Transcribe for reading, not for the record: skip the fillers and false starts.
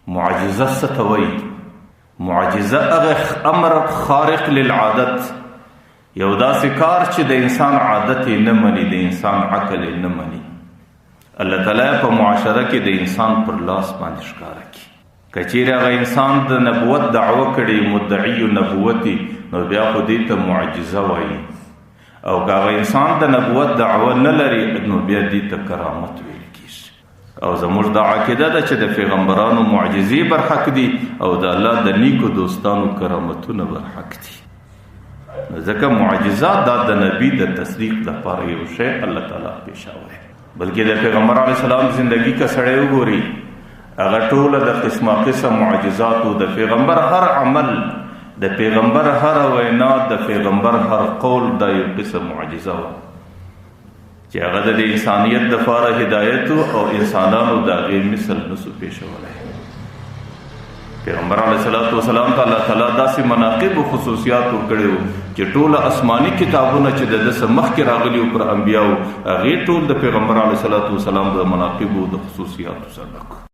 معجزه څه ته وایي؟ معجزه هغه امر خارق للعادت، یو داسې کار چې د انسان عادت یې نه مني، د انسان عقل یې نه مني. الله تعالی په معاشره کې د انسان پر لاس باندې ښکاره کړي. که چیرې هغه انسان د نبوت دعوه کړي، مدعي نبوتي، نو بیا خو دې ته معجزه وایي. او که هغه انسان د نبوت دعوه نه لري، نو بیا دې ته کرامت ویل کېږي. او زموږ دا عقیده ده چې د پیغمبرانو معجزې برحق دي او د الله د نیکو دوستانو کرامتونه برحق دي. ځکه معجزات دا د نبی د تصدیق لپاره یو شی الله تعالی پیښوي. بلکې د پیغمبر علیه السلام زندگی که سړی وګوري، هغه ټوله د قسمه قسم معجزاتو، د پیغمبر هر عمل، د پیغمبر هر وینا، د پیغمبر هر قول دا یو قسم معجزه و چې هغه د انسانیت دپاره هدایت او انسانانو د هغې مثل نسو پیښولی. پیغمبر علیه السلام ته الله تعالی داسې مناقب او خصوصیات ورکړي وو چې ټوله آسماني کتابونه چې د ده څه مخکې راغلي وو پر انبیاو، هغې ټول د پیغمبر علیه السلام د مناقبو د خصوصیاتو سره ډک.